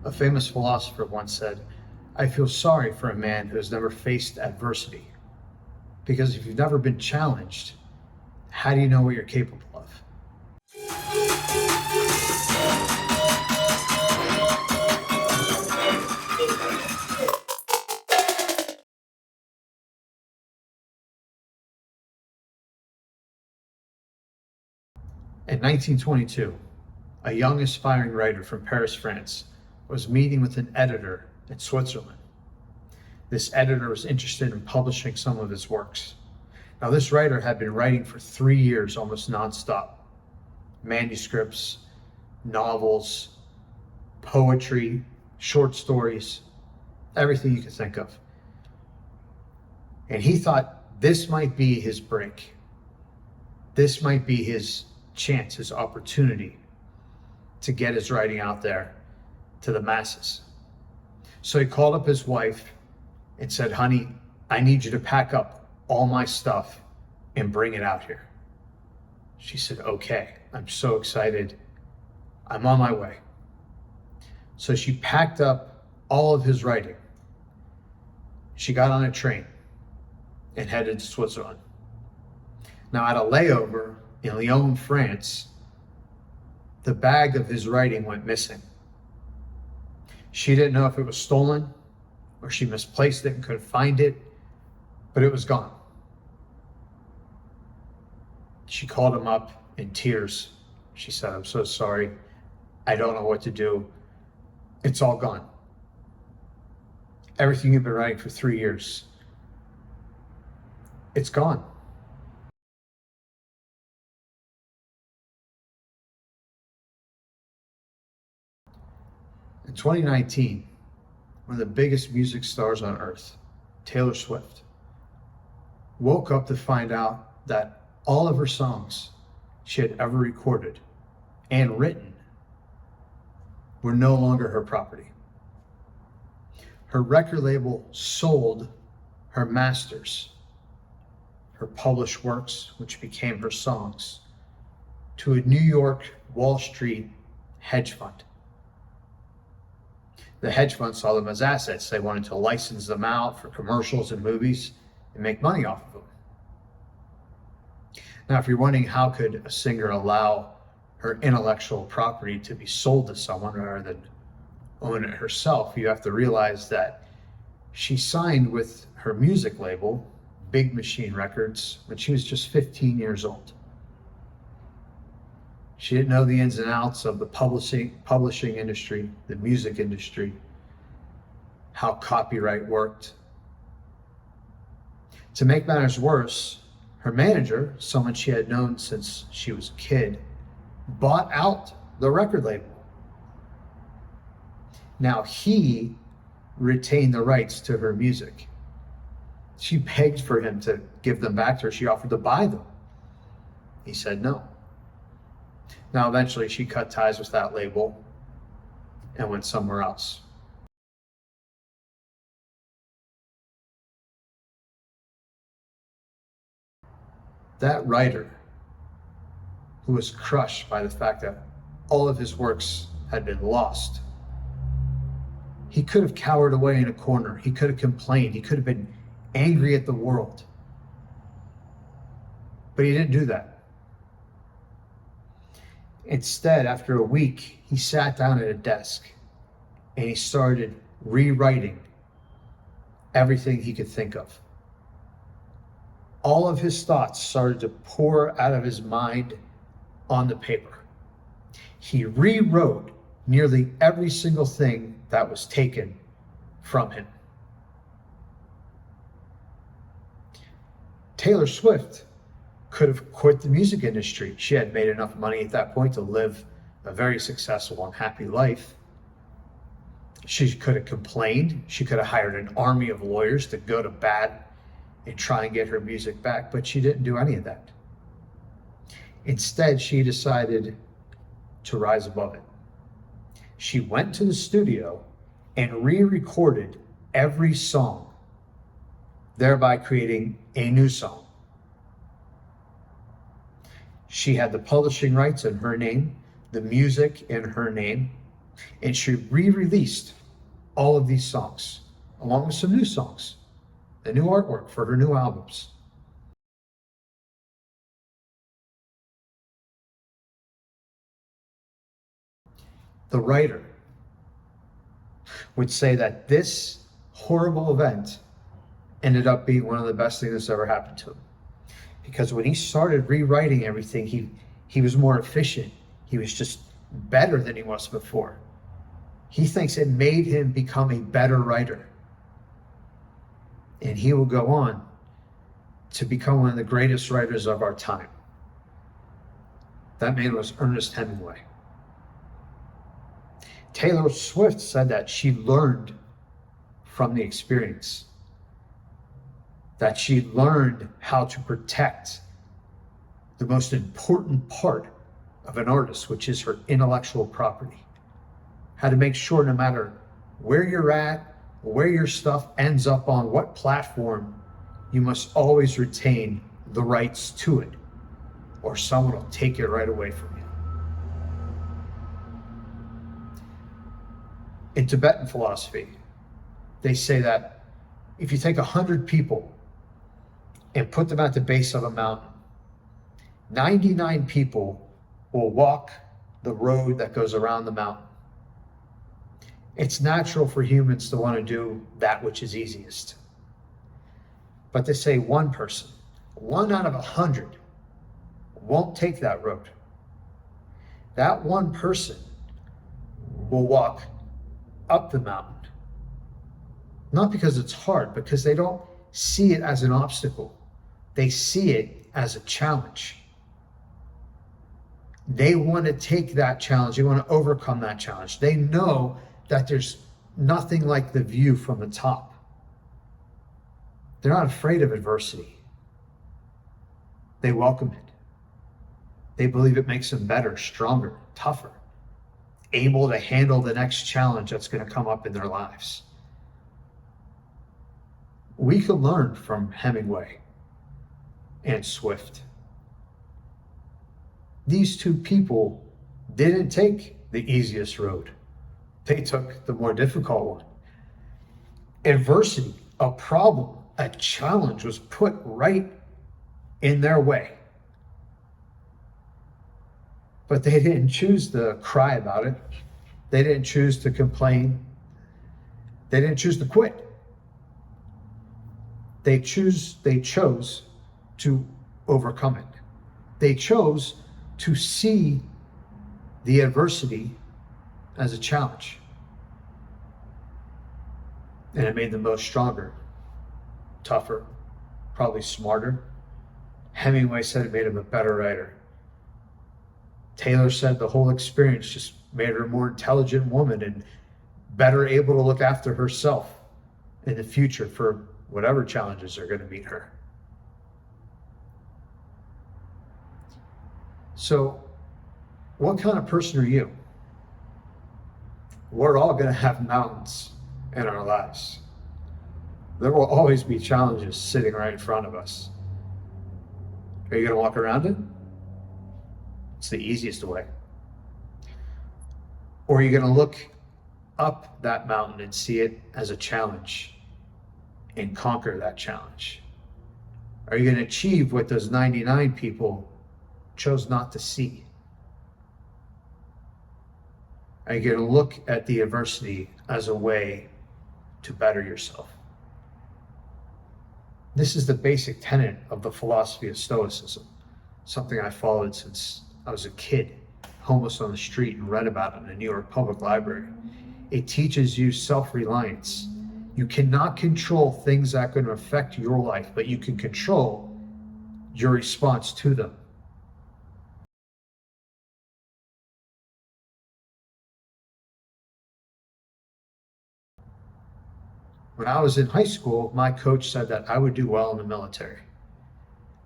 A famous philosopher once said, "I feel sorry for a man who has never faced adversity, because if you've never been challenged, how do you know what you're capable of?" In 1922, a young aspiring writer from Paris, France, was meeting with an editor in Switzerland. This editor was interested in publishing some of his works. Now, this writer had been writing for 3 years almost nonstop. Manuscripts, novels, poetry, short stories, everything you could think of. And he thought this might be his break. This might be his chance, his opportunity to get his writing out there to the masses. So he called up his wife and said, "Honey, I need you to pack up all my stuff and bring it out here." She said, "Okay, I'm so excited. I'm on my way." So she packed up all of his writing. She got on a train and headed to Switzerland. Now, at a layover in Lyon, France, the bag of his writing went missing. She didn't know if it was stolen or she misplaced it and couldn't find it, but it was gone. She called him up in tears. She said, "I'm so sorry. I don't know what to do. It's all gone. Everything you've been writing for 3 years, it's gone." In 2019, one of the biggest music stars on earth, Taylor Swift, woke up to find out that all of her songs she had ever recorded and written were no longer her property. Her record label sold her masters, her published works, which became her songs, to a New York Wall Street hedge fund. The hedge fund saw them as assets. They wanted to license them out for commercials and movies and make money off of them. Now, if you're wondering how could a singer allow her intellectual property to be sold to someone rather than own it herself, you have to realize that she signed with her music label, Big Machine Records, when she was just 15 years old. She didn't know the ins and outs of the publishing industry, the music industry, how copyright worked. To make matters worse, her manager, someone she had known since she was a kid, bought out the record label. Now he retained the rights to her music. She begged for him to give them back to her. She offered to buy them. He said no. Now, eventually, she cut ties with that label and went somewhere else. That writer, who was crushed by the fact that all of his works had been lost, he could have cowered away in a corner. He could have complained. He could have been angry at the world. But he didn't do that. Instead, after a week, he sat down at a desk and he started rewriting everything he could think of. All of his thoughts started to pour out of his mind on the paper. He rewrote nearly every single thing that was taken from him. Taylor Swift could have quit the music industry. She had made enough money at that point to live a very successful and happy life. She could have complained. She could have hired an army of lawyers to go to bat and try and get her music back, but she didn't do any of that. Instead, she decided to rise above it. She went to the studio and re-recorded every song, thereby creating a new song. She had the publishing rights in her name, the music in her name, And she re-released all of these songs, along with some new songs, the new artwork for her new albums. The writer would say that this horrible event ended up being one of the best things that's ever happened to him. Because when he started rewriting everything, he was more efficient. He was just better than he was before. He thinks it made him become a better writer. And he will go on to become one of the greatest writers of our time. That man was Ernest Hemingway. Taylor Swift said that she learned from the experience, that she learned how to protect the most important part of an artist, which is her intellectual property. How to make sure no matter where you're at, where your stuff ends up on what platform, you must always retain the rights to it, or someone will take it right away from you. In Tibetan philosophy, they say that if you take 100 people and put them at the base of a mountain, 99 people will walk the road that goes around the mountain. It's natural for humans to want to do that which is easiest. But they say one person, 1 out of 100, won't take that road. That one person will walk up the mountain. Not because it's hard, because they don't see it as an obstacle. They see it as a challenge. They want to take that challenge. They want to overcome that challenge. They know that there's nothing like the view from the top. They're not afraid of adversity. They welcome it. They believe it makes them better, stronger, tougher, able to handle the next challenge that's going to come up in their lives. We can learn from Hemingway and Swift. These two people didn't take the easiest road. They took the more difficult one. Adversity, a problem, a challenge was put right in their way. But they didn't choose to cry about it. They didn't choose to complain. They didn't choose to quit. They chose to overcome it. They chose to see the adversity as a challenge. And it made them both stronger, tougher, probably smarter. Hemingway said it made him a better writer. Taylor said the whole experience just made her a more intelligent woman and better able to look after herself in the future for whatever challenges are going to meet her. So, what kind of person are you? We're all going to have mountains in our lives. There will always be challenges sitting right in front of us. Are you going to walk around it? It's the easiest way. Or are you going to look up that mountain and see it as a challenge and conquer that challenge? Are you going to achieve what those 99 people chose not to see? Are you going to look at the adversity as a way to better yourself? This is the basic tenet of the philosophy of Stoicism, something I followed since I was a kid, homeless on the street, and read about it in the New York Public Library. It teaches you self-reliance. You cannot control things that are going to affect your life, but you can control your response to them. When I was in high school, my coach said that I would do well in the military,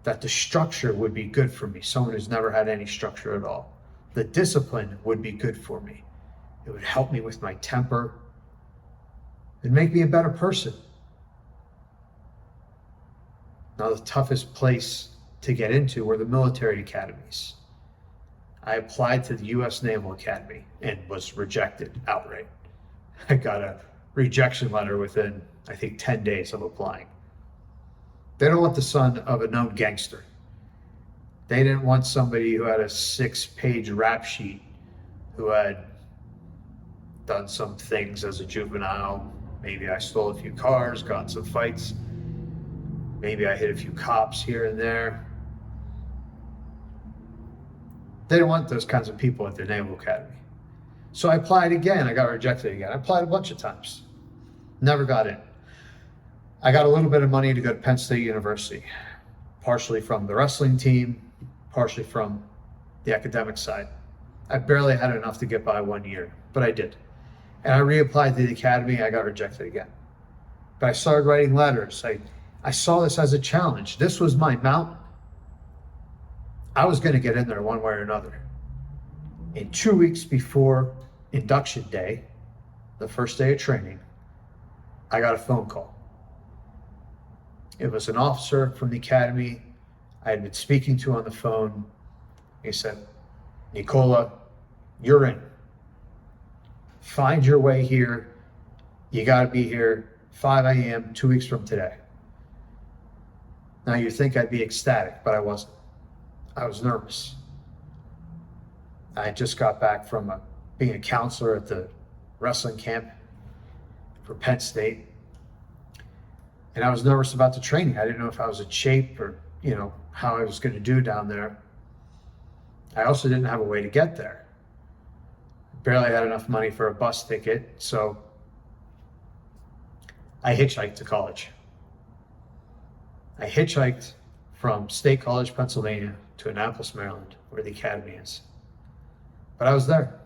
that the structure would be good for me, someone who's never had any structure at all. The discipline would be good for me. It would help me with my temper. It'd make me a better person. Now, the toughest place to get into were the military academies. I applied to the U.S. Naval Academy and was rejected outright. I got a rejection letter within, I think, 10 days of applying. They don't want the son of a known gangster. They didn't want somebody who had a 6-page rap sheet, who had done some things as a juvenile. Maybe I stole a few cars, got in some fights. Maybe I hit a few cops here and there. They didn't want those kinds of people at the Naval Academy. So I applied again. I got rejected again. I applied a bunch of times. Never got in. I got a little bit of money to go to Penn State University, partially from the wrestling team, partially from the academic side. I barely had enough to get by 1 year, but I did. And I reapplied to the academy. I got rejected again. But I started writing letters. I saw this as a challenge. This was my mountain. I was going to get in there one way or another. And 2 weeks before induction day, the first day of training, I got a phone call. It was an officer from the academy I had been speaking to on the phone. He said, "Nicola, you're in. Find your way here. You got to be here 5 a.m. 2 weeks from today." Now you think I'd be ecstatic, but I wasn't. I was nervous. I just got back from being a counselor at the wrestling camp for Penn State. And I was nervous about the training. I didn't know if I was in shape or, how I was going to do down there. I also didn't have a way to get there. Barely had enough money for a bus ticket, so I hitchhiked to college. I hitchhiked from State College, Pennsylvania to Annapolis, Maryland, where the academy is. But I was there.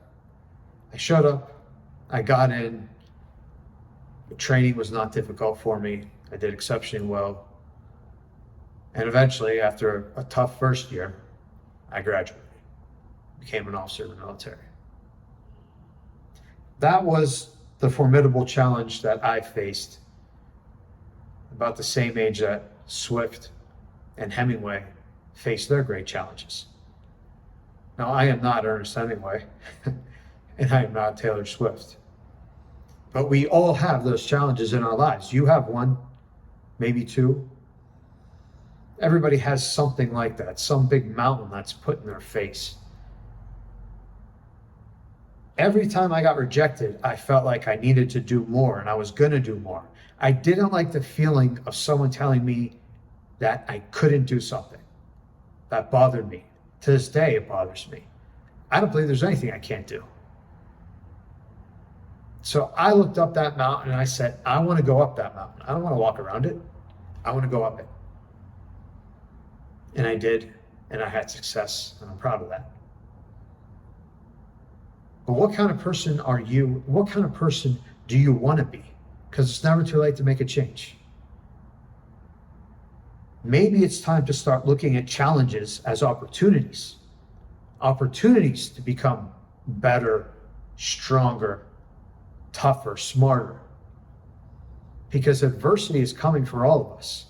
I showed up. I got in. The training was not difficult for me. I did exceptionally well. And eventually, after a tough first year, I graduated, became an officer in the military. That was the formidable challenge that I faced, about the same age that Swift and Hemingway faced their great challenges. Now, I am not Ernest Hemingway, and I am not Taylor Swift. But we all have those challenges in our lives. You have one, maybe two. Everybody has something like that, some big mountain that's put in their face. Every time I got rejected, I felt like I needed to do more, and I was going to do more. I didn't like the feeling of someone telling me that I couldn't do something. That bothered me. To this day, it bothers me. I don't believe there's anything I can't do. So I looked up that mountain and I said, I want to go up that mountain. I don't want to walk around it. I want to go up it. And I did, and I had success, and I'm proud of that. But what kind of person are you? What kind of person do you want to be? Because it's never too late to make a change. Maybe it's time to start looking at challenges as opportunities. Opportunities to become better, stronger, tougher, smarter. Because adversity is coming for all of us.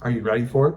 Are you ready for it?